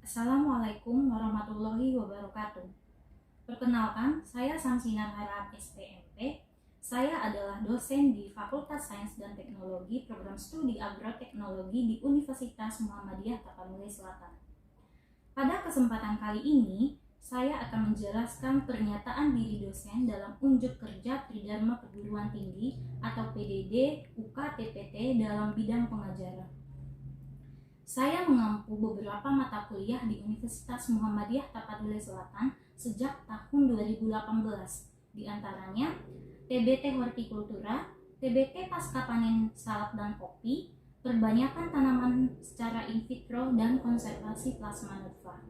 Assalamualaikum warahmatullahi wabarakatuh. Perkenalkan, saya Samsinar Harahap SPMP. Saya adalah dosen di Fakultas Sains dan Teknologi Program Studi Agroteknologi di Universitas Muhammadiyah Tapanuli Selatan. Pada kesempatan kali ini, saya akan menjelaskan pernyataan diri dosen dalam unjuk kerja Tridharma Perguruan Tinggi atau PDD UK-TPT dalam bidang pengajaran. Saya mengampu beberapa mata kuliah di Universitas Muhammadiyah Tapanuli Selatan sejak tahun 2018, di antaranya TBT Hortikultura, TBT Pasca Panen Salak dan Kopi, Perbanyakan Tanaman Secara In Vitro, dan Konservasi Plasma Nutfa.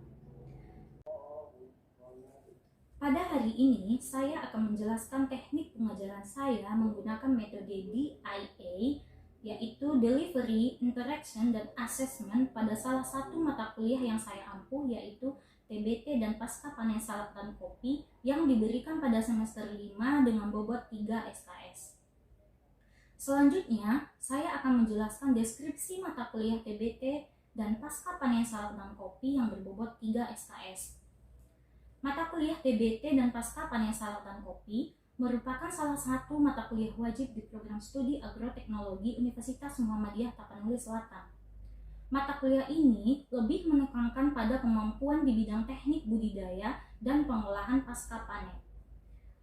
Pada hari ini, saya akan menjelaskan teknik pengajaran saya menggunakan metode DIA, yaitu Delivery, Interaction, dan Assessment pada salah satu mata kuliah yang saya ampuh, yaitu TBT dan Pasca Panen Salak dan Kopi yang diberikan pada semester 5 dengan bobot 3 SKS. Selanjutnya, saya akan menjelaskan deskripsi mata kuliah TBT dan Pasca Panen Salak dan Kopi yang berbobot 3 SKS. Mata kuliah TBT dan Pasca Panen Salak dan Kopi merupakan salah satu mata kuliah wajib di program studi agroteknologi Universitas Muhammadiyah Tapanuli Selatan. Mata kuliah ini lebih menekankan pada kemampuan di bidang teknik budidaya dan pengolahan pasca panen.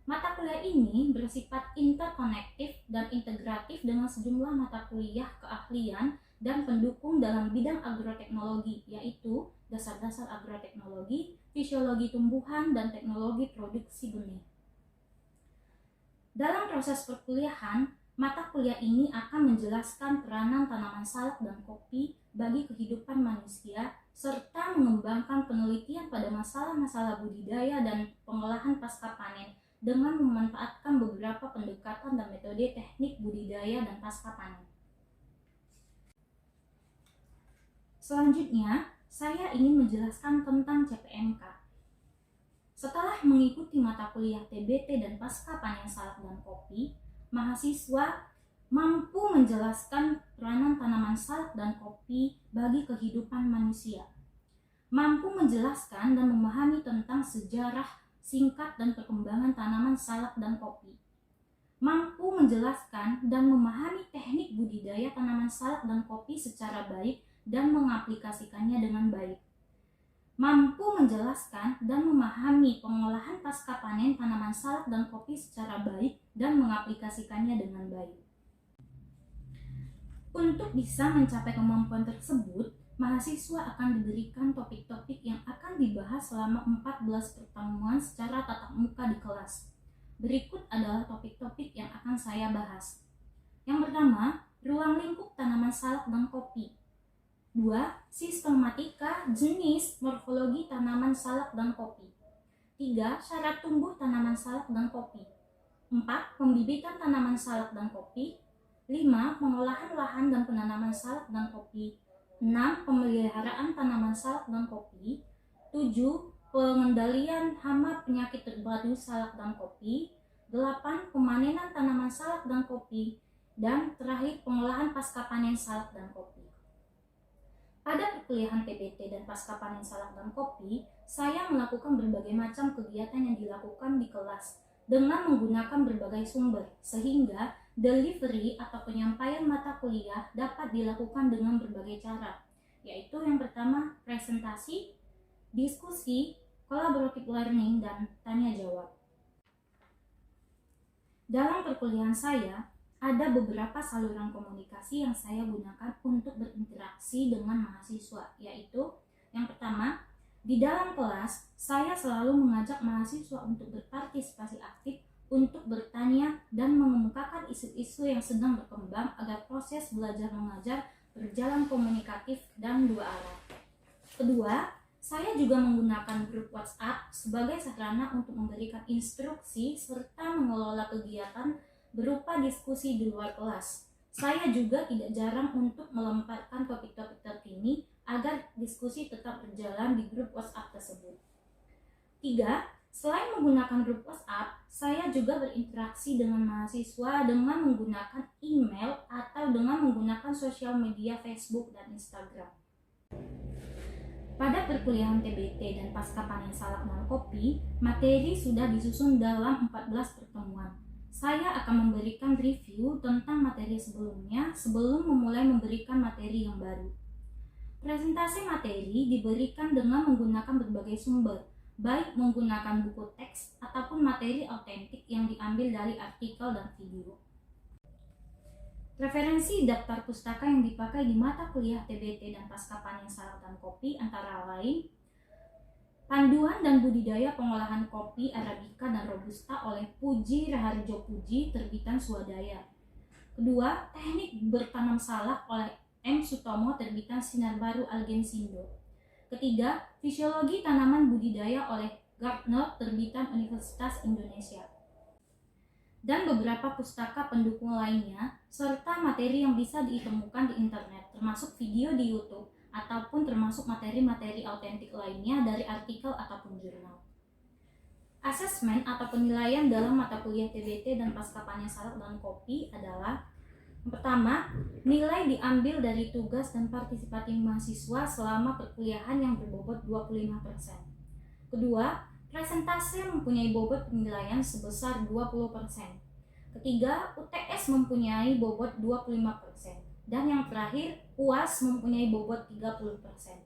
Mata kuliah ini bersifat interkonektif dan integratif dengan sejumlah mata kuliah keahlian dan pendukung dalam bidang agroteknologi, yaitu dasar-dasar agroteknologi, fisiologi tumbuhan, dan teknologi produksi benih. Dalam proses perkuliahan, mata kuliah ini akan menjelaskan peranan tanaman salak dan kopi bagi kehidupan manusia, serta mengembangkan penelitian pada masalah-masalah budidaya dan pengolahan pasca panen dengan memanfaatkan beberapa pendekatan dan metode teknik budidaya dan pasca panen. Selanjutnya, saya ingin menjelaskan tentang CPMK. Setelah mengikuti mata kuliah TBT dan Pasca Panen Salak dan Kopi, mahasiswa mampu menjelaskan peranan tanaman salak dan kopi bagi kehidupan manusia, mampu menjelaskan dan memahami tentang sejarah singkat dan perkembangan tanaman salak dan kopi, mampu menjelaskan dan memahami teknik budidaya tanaman salak dan kopi secara baik dan mengaplikasikannya dengan baik, mampu menjelaskan dan memahami pengolahan pasca panen tanaman salak dan kopi secara baik dan mengaplikasikannya dengan baik. Untuk bisa mencapai kemampuan tersebut, mahasiswa akan diberikan topik-topik yang akan dibahas selama 14 pertemuan secara tatap muka di kelas. Berikut adalah topik-topik yang akan saya bahas. Yang pertama, ruang lingkup tanaman salak dan kopi. 2. Sistematika, jenis, morfologi tanaman salak dan kopi. 3. Syarat tumbuh tanaman salak dan kopi. 4. Pembibitan tanaman salak dan kopi. 5. Pengolahan lahan dan penanaman salak dan kopi. 6. Pemeliharaan tanaman salak dan kopi. 7. Pengendalian hama penyakit terpadu salak dan kopi. 8. Pemanenan tanaman salak dan kopi. Dan terakhir, pengolahan pasca panen salak dan kopi. Pada perkuliahan TBT dan Pasca Panen Salak dan Kopi, saya melakukan berbagai macam kegiatan yang dilakukan di kelas dengan menggunakan berbagai sumber, sehingga delivery atau penyampaian mata kuliah dapat dilakukan dengan berbagai cara, yaitu yang pertama, presentasi, diskusi, collaborative learning, dan tanya jawab. Dalam perkuliahan saya, ada beberapa saluran komunikasi yang saya gunakan untuk berinteraksi dengan mahasiswa, yaitu yang pertama, di dalam kelas, saya selalu mengajak mahasiswa untuk berpartisipasi aktif untuk bertanya dan mengemukakan isu-isu yang sedang berkembang agar proses belajar mengajar berjalan komunikatif dan dua arah. Kedua, saya juga menggunakan grup WhatsApp sebagai sarana untuk memberikan instruksi serta mengelola kegiatan berupa diskusi di luar kelas. Saya juga tidak jarang untuk melemparkan topik-topik terkini agar diskusi tetap berjalan di grup WhatsApp tersebut. 3. Selain menggunakan grup WhatsApp, saya juga berinteraksi dengan mahasiswa dengan menggunakan email atau dengan menggunakan sosial media Facebook dan Instagram. Pada perkuliahan TBT dan pasca panen salak dan kopi, materi sudah disusun dalam 14 pertemuan. Saya akan memberikan review tentang materi sebelumnya sebelum memulai memberikan materi yang baru. Presentasi materi diberikan dengan menggunakan berbagai sumber, baik menggunakan buku teks ataupun materi autentik yang diambil dari artikel dan video. Referensi daftar pustaka yang dipakai di mata kuliah TBT dan pasca panen salak dan kopi antara lain Panduan dan Budidaya Pengolahan Kopi Arabica dan Robusta oleh Puji Raharjo Puji, terbitan Swadaya. Kedua, Teknik Bertanam Salak oleh M. Sutomo, terbitan Sinar Baru Algensindo. Ketiga, Fisiologi Tanaman Budidaya oleh Gardner, terbitan Universitas Indonesia. Dan beberapa pustaka pendukung lainnya, serta materi yang bisa ditemukan di internet, termasuk video di YouTube, ataupun termasuk materi-materi autentik lainnya dari artikel ataupun jurnal. Asesmen atau penilaian dalam mata kuliah TBT dan pasca panen salak dan kopi adalah: pertama, nilai diambil dari tugas dan partisipasi mahasiswa selama perkuliahan yang berbobot 25%. Kedua, presentasi mempunyai bobot penilaian sebesar 20%. Ketiga, UTS mempunyai bobot 25%. Dan yang terakhir, UAS mempunyai bobot 30%.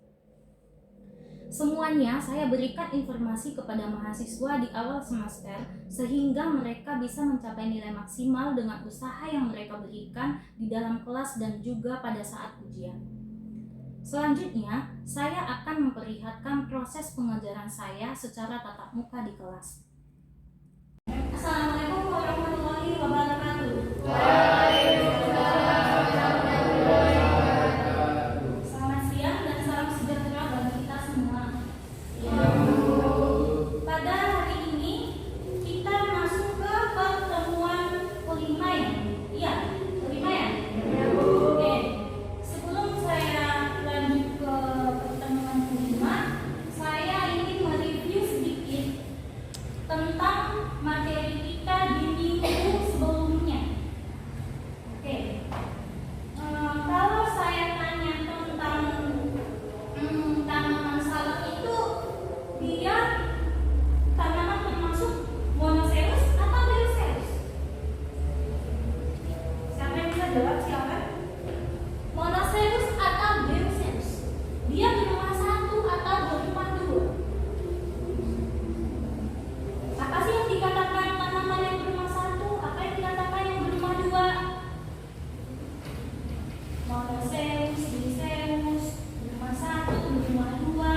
Semuanya saya berikan informasi kepada mahasiswa di awal semester sehingga mereka bisa mencapai nilai maksimal dengan usaha yang mereka berikan di dalam kelas dan juga pada saat ujian. Selanjutnya, saya akan memperlihatkan proses pengajaran saya secara tatap muka di kelas. Assalamualaikum warahmatullahi wabarakatuh. Selamat siang dan salam sejahtera bagi kita semua. Pada hari ini kita masuk ke pertemuan kelima ya? Iya, kelima ya? Oke. Sebelum saya lanjut ke pertemuan kelima, saya ingin mereview sedikit tentang materi kita di minggu sebelumnya. Oke. Kalau saya tanya tentang tanaman salak itu, dia tanaman termasuk monoceros atau dioceros? Siapa yang bisa jawab? Silakan. Monoceros atau dioceros? Dia berumah satu atau berumah dua? Apa sih yang dikatakan tanaman yang berumah satu? Apa yang dikatakan yang berumah dua? Monoceros, diceros, berumah satu, berumah dua.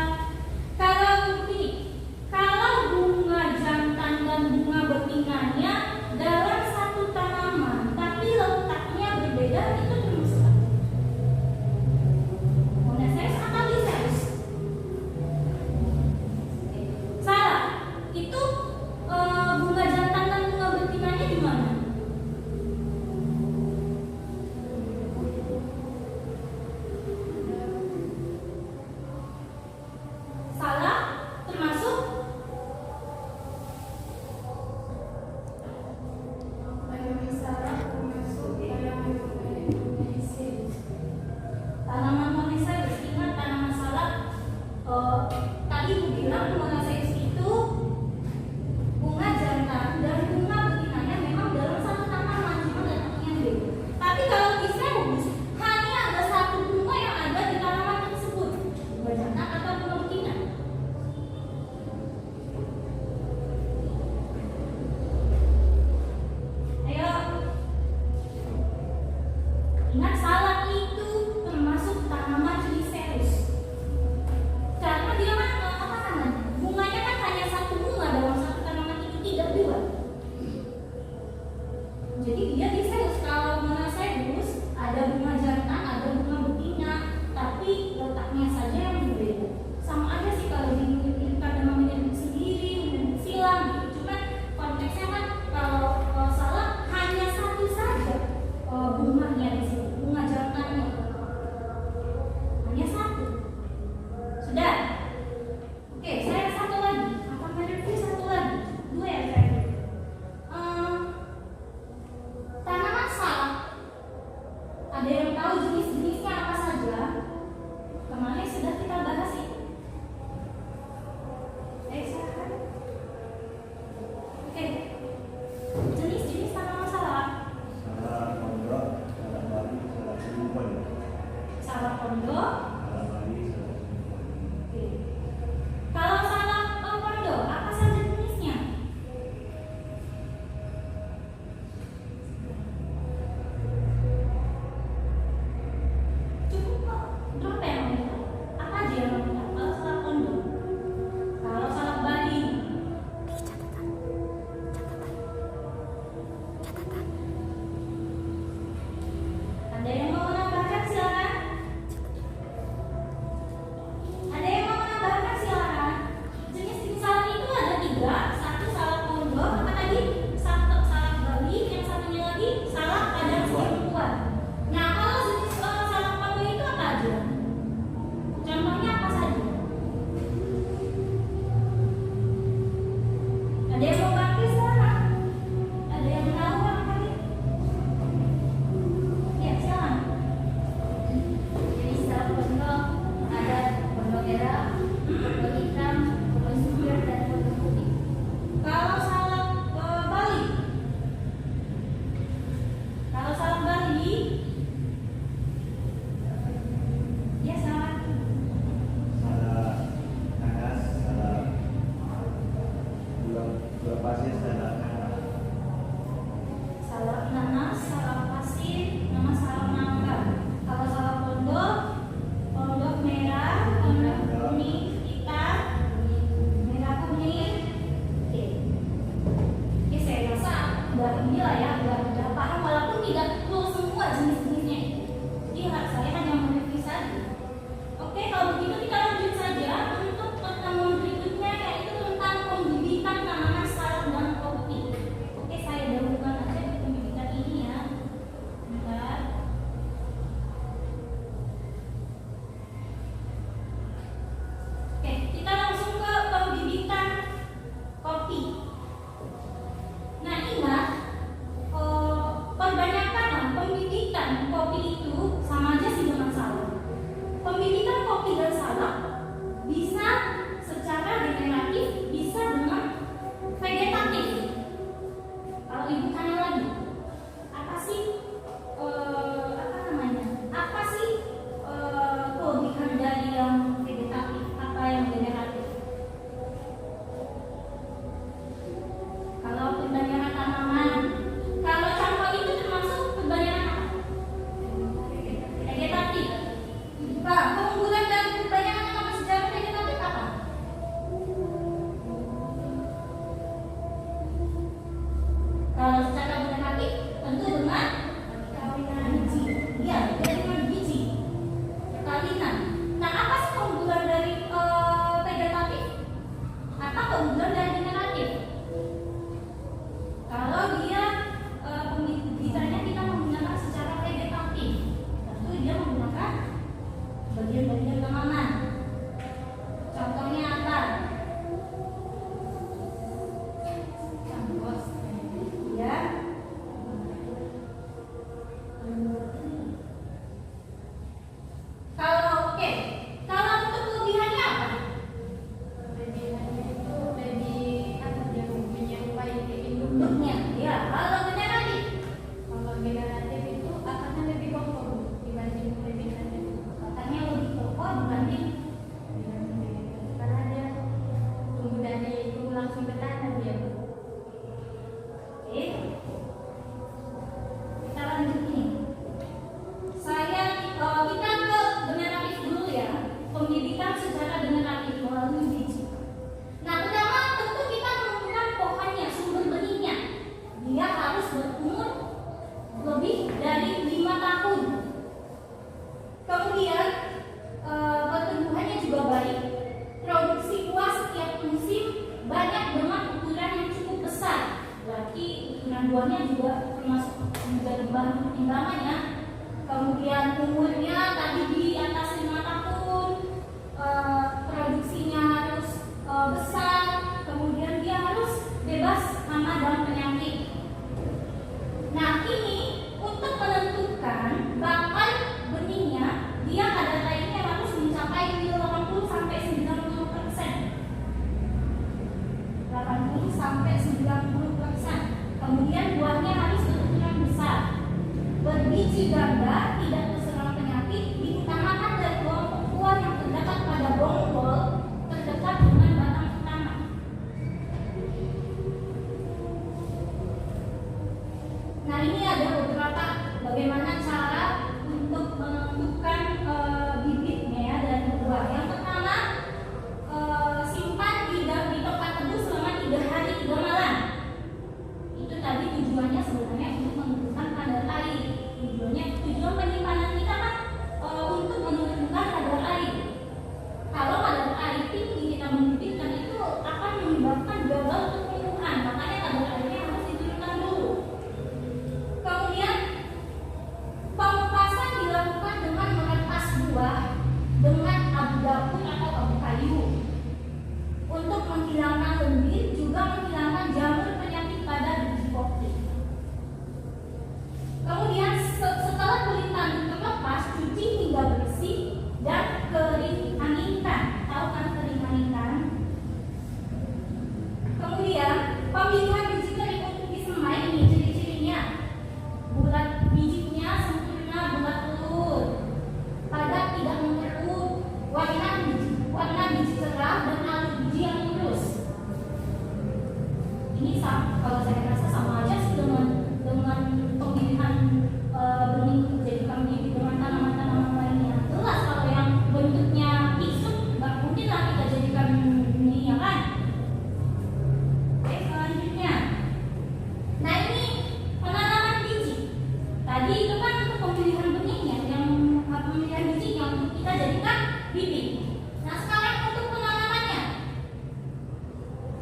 Kalau begini, kalau bunga jantan dan bunga betinanya dalam satu tanaman, tapi letaknya berbeda, itu termasuk apa? Monoceros atau diceros? Salah. Itu bunga jantan dan bunga betinanya di mana? Salah, termasuk tanaman monoceros. Ingat tanaman salak, tadi Bu bilang monoceros itu bunga jantan dan bunga betinanya memang dalam satu tanaman, cuma letaknya beda. Tapi kalau diceros, hanya ada satu bunga yang ada di tanaman tersebut, bunga jantan atau bunga betina. Ayo, ingat salak itu termasuk tanaman diceros. Karena dia kan apa namanya? Bunganya kan hanya satu bunga dalam satu tanaman itu, tidak dua. Jadi dia diceros. Kalau monoceros ada bunga jantan, ada bunga betina, tapi letaknya saja yang berbeda. Sama aja sih kalau dimirip-miripkan dengan menyerbu sendiri, menyerbu silang gitu. Cuma konteksnya kan kalau salak hanya satu saja bunganya di sini, bunga jantannya hanya satu. Sudah. Oke, saya satu lagi akan mereview satu lagi, dua ya saya. Tanaman salak, ada yang tahu jenis-jenisnya apa saja? Kemarin sudah kita bahas itu.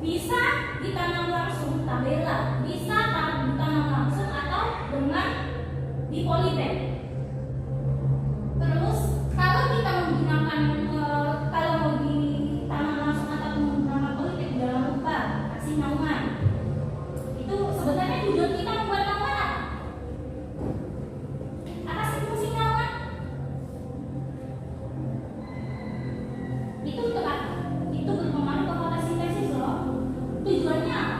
Bisa ditanam langsung tabela, bisa ditanam langsung atau dengan di polybag. Terus kalau kita menggunakan kalau mau ditanam langsung atau menggunakan polybag, jangan lupa kasih naungan. Itu sebenarnya tujuan kita membuat naungan apa? Apa sih fungsi naungan? Itu untuk apa? Itu berpengaruh ke fotosintesis loh. Tujuannya apa?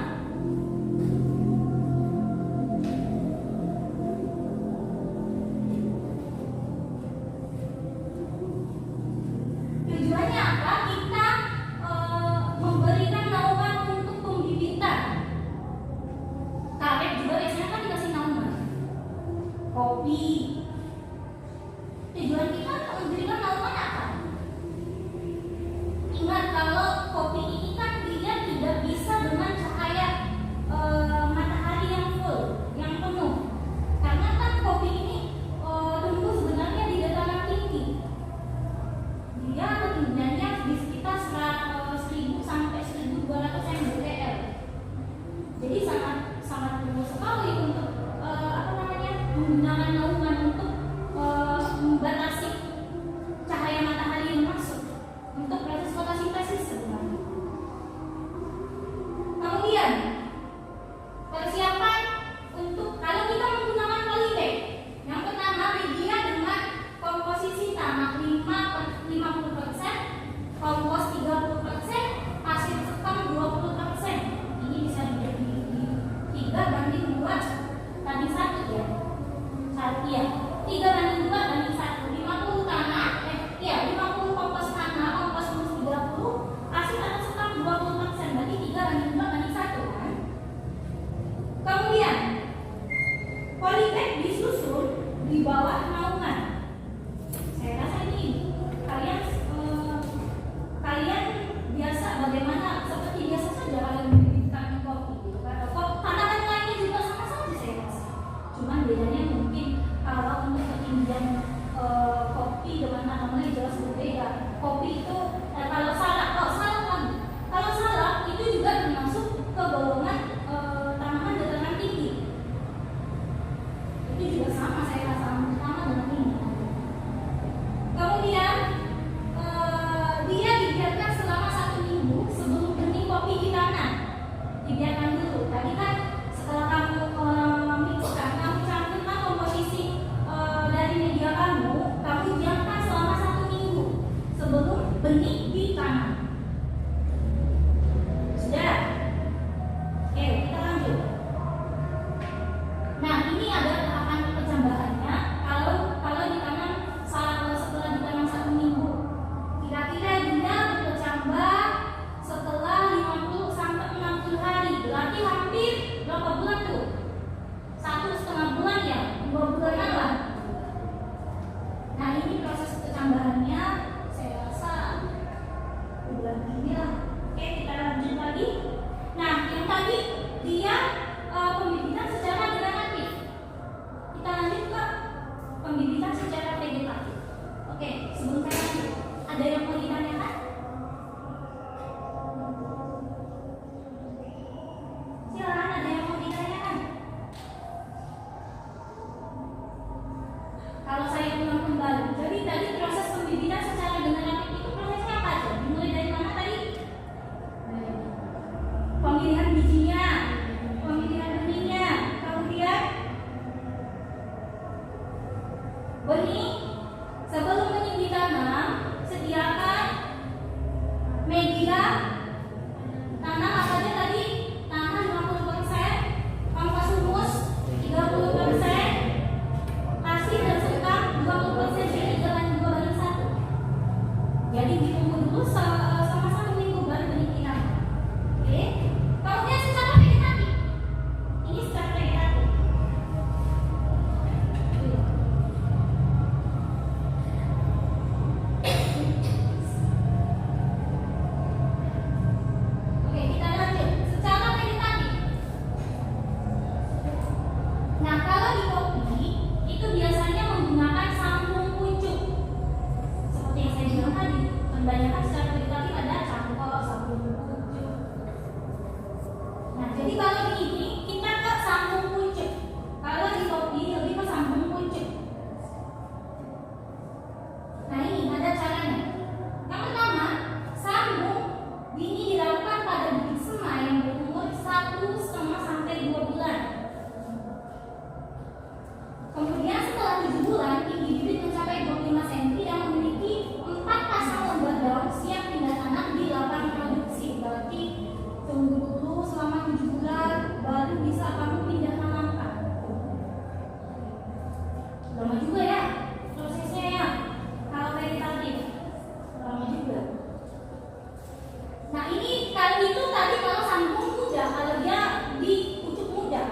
Nah ini kali itu tadi kalau sambung muda, kalau dia di pucuk muda.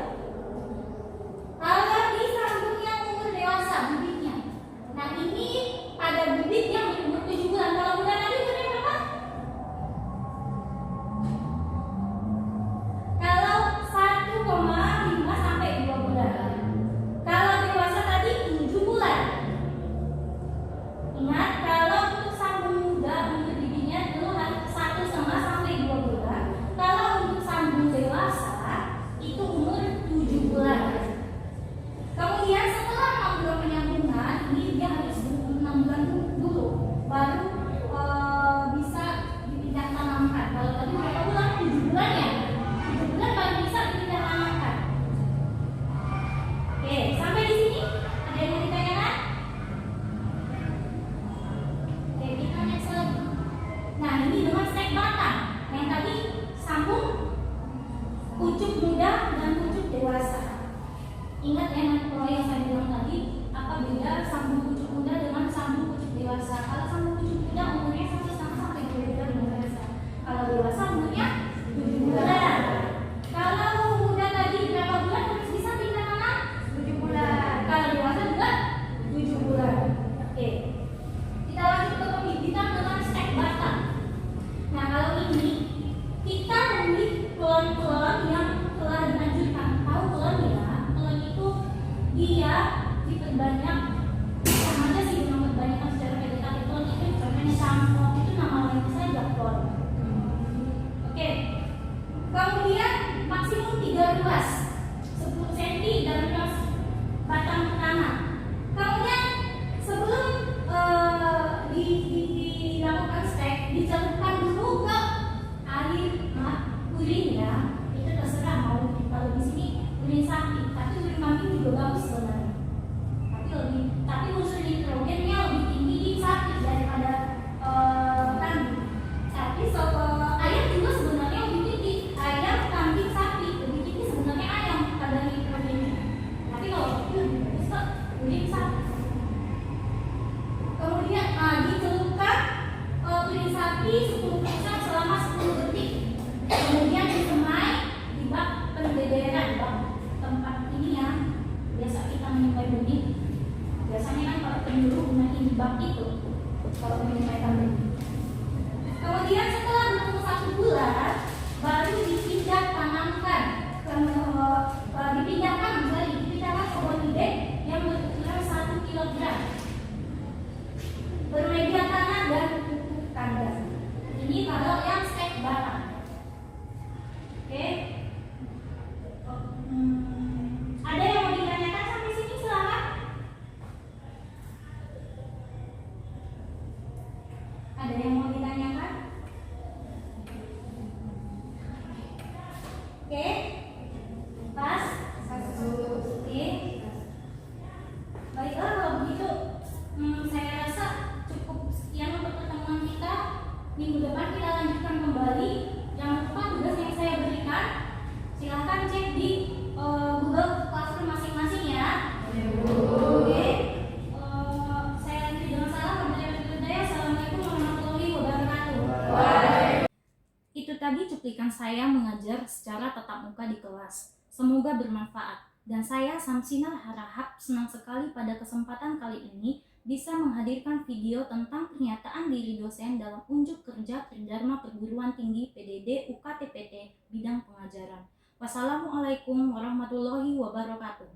Kalau di sambung yang umur dewasa bibitnya. Nah ini ada bibit yang berumur 7 bulan. Kalau muda tadi umurnya berapa? Kalau 1,5 sampai 2 bulan. Kalau dewasa tadi 7 bulan. Ingat, kalau untuk sambung muda umur bibinya itu harus 1,5 sampai 2 bulan. Kalau untuk sambung dewasa itu umur 7 bulan. Kemudian setelah 6 bulan penyambungan, ini dia harus 6 bulan dulu baru bisa dipindah tanamkan. Kalau tadi berapa bulan? 7 bulan ya. 7 bulan baru bisa dipindah tanamkan. Oke, sampai di sini ada yang mau ditanyakan? Oke, kita next lagi. Nah, ini dengan stek batang. Yang tadi sambung pucuk muda dan pucuk dewasa. Ingat ya yang saya bilang tadi, apa beda sambung pucuk muda dengan sambung pucuk dewasa? Kalau sambung pucuk muda umurnya 1,5 sampai 2 bulan dewasa. Kalau dewasa umurnya 7 bulan. Kalau muda tadi berapa bulan harus bisa pindah tanam? 7 bulan. Kalau dewasa juga 7 bulan. Oke. Kita lanjut ke pembibitan dengan stek batang. Nah, kalau ini kita memilih klon-klon yang telah dianjurkan. Tahu klon ya? Klon itu dia diperbanyak, sama aja sih dengan perbanyakan secara vegetatif. Klon itu contohnya cangkok, itu nama lainnya saja klon. Oke. Kemudian maksimum 3 ruas 10 cm dalam ruas batang pertama. Kemudian sebelum dilakukan stek, dicelupkan dulu ke air urin ya. Itu terserah mau kalau di sini urin sapi, tapi urin kambing juga bagus sebenarnya. Tapi unsur nitrogennya lebih tinggi di sapi daripada kambing. Tapi ayam juga sebenarnya lebih tinggi. Ayam, kambing, sapi lebih tinggi sebenarnya ayam pada nitrogennya. Tapi kalau itu lebih bagus ke urin sapi. Kemudian dicelupkan urin sapi 10% selama 10 detik. Kemudian disemai di bak pendederan, bak tempat ini ya. Biasa kita menyemai benih. Biasanya kan kalau penyuluh gunain bak itu kalau menyesuaikan benih. Kemudian setelah berumur 1 bulan baru dipindah tanamkan, dipindahkan ke body bag yang berukuran 1 kg. Bermedia tanah dan pupuk kandang. Ini kalau yang stek batang. Oke. Ada yang mau ditanyakan sampai sini? Silakan. Ada yang mau ditanyakan? Oke. Pas. Oke. Baiklah kalau begitu, saya rasa cukup sekian untuk pertemuan kita. Minggu depan kita lanjutkan kembali. Jangan lupa tugas yang saya berikan, silahkan cek di Google Classroom masing-masing ya. Oke. Saya lanjut dengan salam. Assalamualaikum warahmatullahi wabarakatuh. Itu tadi cuplikan saya mengajar secara tatap muka di kelas. Semoga bermanfaat. Dan saya Samsina Harahap senang sekali pada kesempatan kali ini bisa menghadirkan video tentang pernyataan diri dosen dalam unjuk kerja Tridharma Perguruan Tinggi PDD UKTPT bidang pengajaran. Wassalamualaikum warahmatullahi wabarakatuh.